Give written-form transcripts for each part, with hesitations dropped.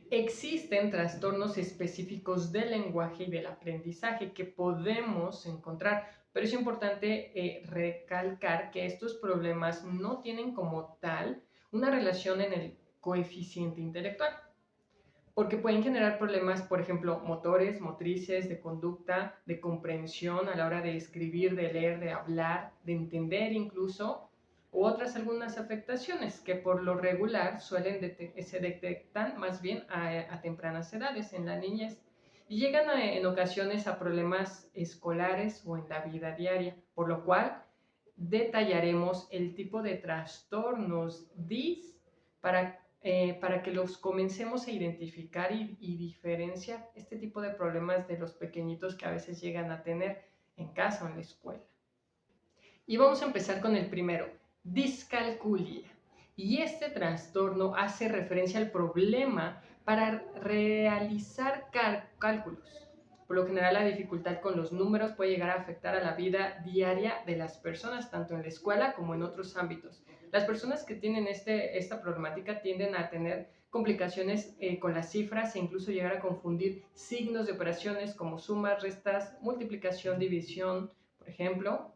Existen trastornos específicos del lenguaje y del aprendizaje que podemos encontrar, pero es importante recalcar que estos problemas no tienen como tal una relación en el coeficiente intelectual, porque pueden generar problemas, por ejemplo, motores, motrices, de conducta, de comprensión a la hora de escribir, de leer, de hablar, de entender incluso, u otras algunas afectaciones que por lo regular se detectan más bien a tempranas edades, en la niñez, y llegan en ocasiones a problemas escolares o en la vida diaria, por lo cual detallaremos el tipo de trastornos DIS para que los comencemos a identificar y diferenciar este tipo de problemas de los pequeñitos que a veces llegan a tener en casa o en la escuela. Y vamos a empezar con el primero, discalculia. Y este trastorno hace referencia al problema para realizar cálculos. Por lo general, la dificultad con los números puede llegar a afectar a la vida diaria de las personas, tanto en la escuela como en otros ámbitos. Las personas que tienen esta problemática tienden a tener complicaciones con las cifras e incluso llegar a confundir signos de operaciones como sumas, restas, multiplicación, división, por ejemplo.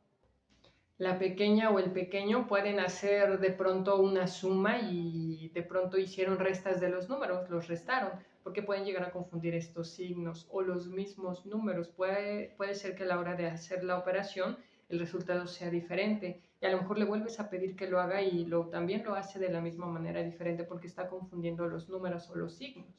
La pequeña o el pequeño pueden hacer de pronto una suma y de pronto hicieron restas de los números, los restaron, porque pueden llegar a confundir estos signos o los mismos números. Puede ser que a la hora de hacer la operación el resultado sea diferente y a lo mejor le vuelves a pedir que lo haga y también lo hace de la misma manera diferente porque está confundiendo los números o los signos.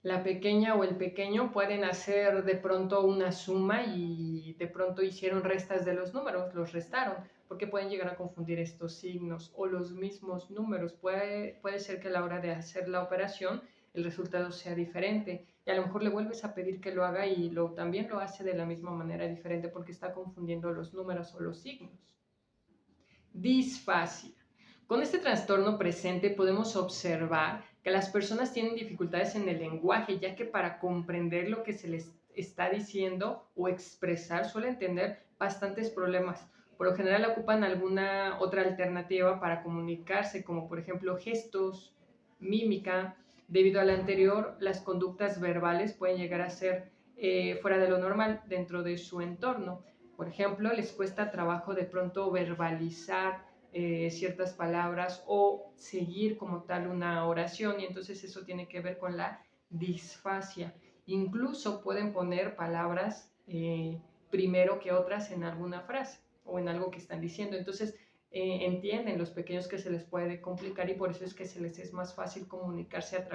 La pequeña o el pequeño pueden hacer de pronto una suma y de pronto hicieron restas de los números, los restaron, porque pueden llegar a confundir estos signos o los mismos números. Puede ser que a la hora de hacer la operación el resultado sea diferente y a lo mejor le vuelves a pedir que lo haga y también lo hace de la misma manera diferente porque está confundiendo los números o los signos. Disfasia. Con este trastorno presente podemos observar que las personas tienen dificultades en el lenguaje, ya que para comprender lo que se les está diciendo o expresar suelen tener bastantes problemas. Por lo general ocupan alguna otra alternativa para comunicarse, como por ejemplo gestos, mímica. Debido a lo anterior, las conductas verbales pueden llegar a ser fuera de lo normal dentro de su entorno. Por ejemplo, les cuesta trabajo de pronto verbalizar ciertas palabras o seguir como tal una oración y entonces eso tiene que ver con la disfasia. Incluso pueden poner palabras primero que otras en alguna frase o en algo que están diciendo. Entonces entienden los pequeños que se les puede complicar y por eso es que se les es más fácil comunicarse a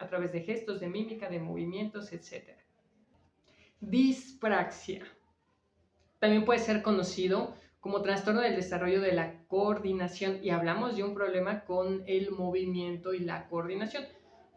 través de gestos, de mímica, de movimientos, etc. Dispraxia. También puede ser conocido como trastorno del desarrollo de la coordinación y hablamos de un problema con el movimiento y la coordinación.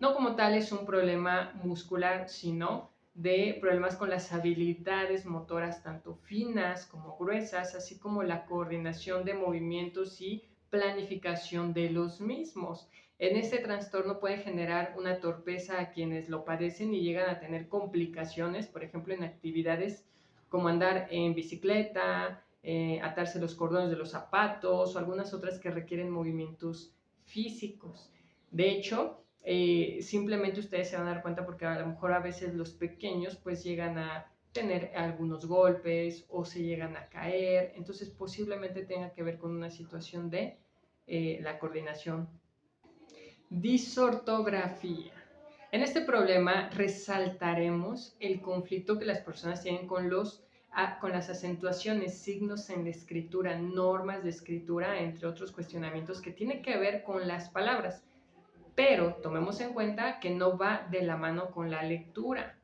No como tal es un problema muscular, sino de problemas con las habilidades motoras tanto finas como gruesas, así como la coordinación de movimientos y planificación de los mismos. En este trastorno puede generar una torpeza a quienes lo padecen y llegan a tener complicaciones, por ejemplo, en actividades como andar en bicicleta, atarse los cordones de los zapatos o algunas otras que requieren movimientos físicos. De hecho, simplemente ustedes se van a dar cuenta porque a lo mejor a veces los pequeños pues llegan a tener algunos golpes o se llegan a caer, entonces posiblemente tenga que ver con una situación de la coordinación. Disortografía. En este problema resaltaremos el conflicto que las personas tienen con las acentuaciones, signos en la escritura, normas de escritura, entre otros cuestionamientos que tienen que ver con las palabras. Pero tomemos en cuenta que no va de la mano con la lectura.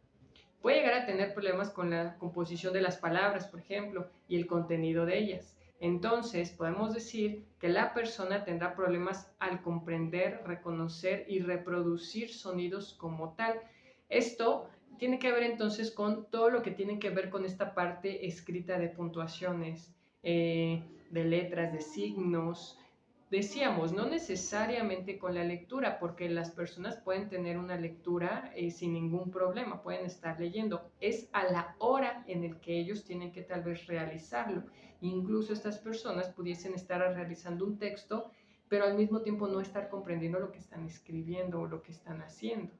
Puede llegar a tener problemas con la composición de las palabras, por ejemplo, y el contenido de ellas. Entonces, podemos decir que la persona tendrá problemas al comprender, reconocer y reproducir sonidos como tal. Esto tiene que ver entonces con todo lo que tiene que ver con esta parte escrita de puntuaciones, de letras, de signos. Decíamos, no necesariamente con la lectura, porque las personas pueden tener una lectura sin ningún problema, pueden estar leyendo. Es a la hora en el que ellos tienen que tal vez realizarlo. Incluso estas personas pudiesen estar realizando un texto pero al mismo tiempo no estar comprendiendo lo que están escribiendo o lo que están haciendo.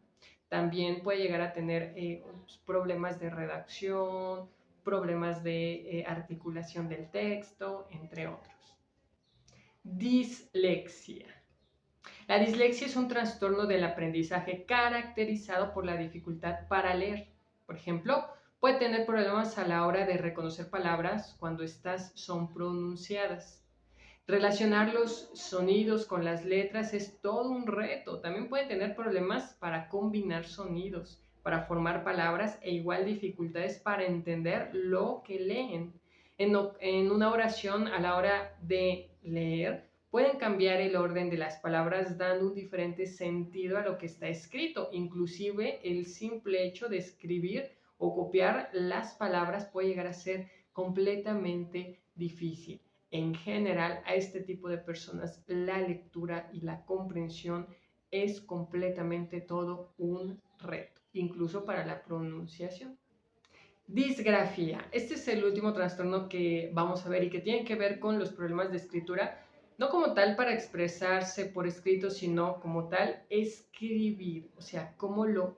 También puede llegar a tener problemas de redacción, problemas de articulación del texto, entre otros. Dislexia. La dislexia es un trastorno del aprendizaje caracterizado por la dificultad para leer. Por ejemplo, puede tener problemas a la hora de reconocer palabras cuando estas son pronunciadas. Relacionar los sonidos con las letras es todo un reto. También puede tener problemas para combinar sonidos, para formar palabras e igual dificultades para entender lo que leen. En una oración, a la hora de leer, pueden cambiar el orden de las palabras dando un diferente sentido a lo que está escrito. Inclusive el simple hecho de escribir o copiar las palabras puede llegar a ser completamente difícil. En general, a este tipo de personas la lectura y la comprensión es completamente todo un reto, incluso para la pronunciación. Disgrafía. Este es el último trastorno que vamos a ver y que tiene que ver con los problemas de escritura, no como tal para expresarse por escrito, sino como tal escribir, o sea, cómo lo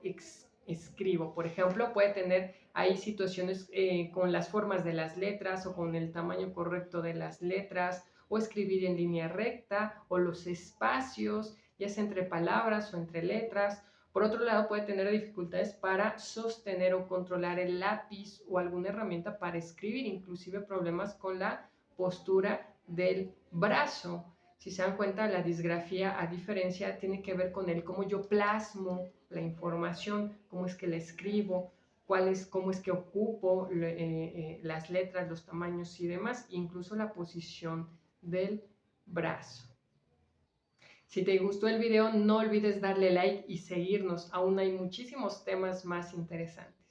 escribo. Por ejemplo, puede tener ahí situaciones con las formas de las letras o con el tamaño correcto de las letras, o escribir en línea recta, o los espacios, ya sea entre palabras o entre letras. Por otro lado, puede tener dificultades para sostener o controlar el lápiz o alguna herramienta para escribir, inclusive problemas con la postura del brazo. Si se dan cuenta, la disgrafía, a diferencia, tiene que ver con el cómo yo plasmo la información, cómo es que la escribo, cómo es que ocupo las letras, los tamaños y demás, incluso la posición del brazo. Si te gustó el video, no olvides darle like y seguirnos. Aún hay muchísimos temas más interesantes.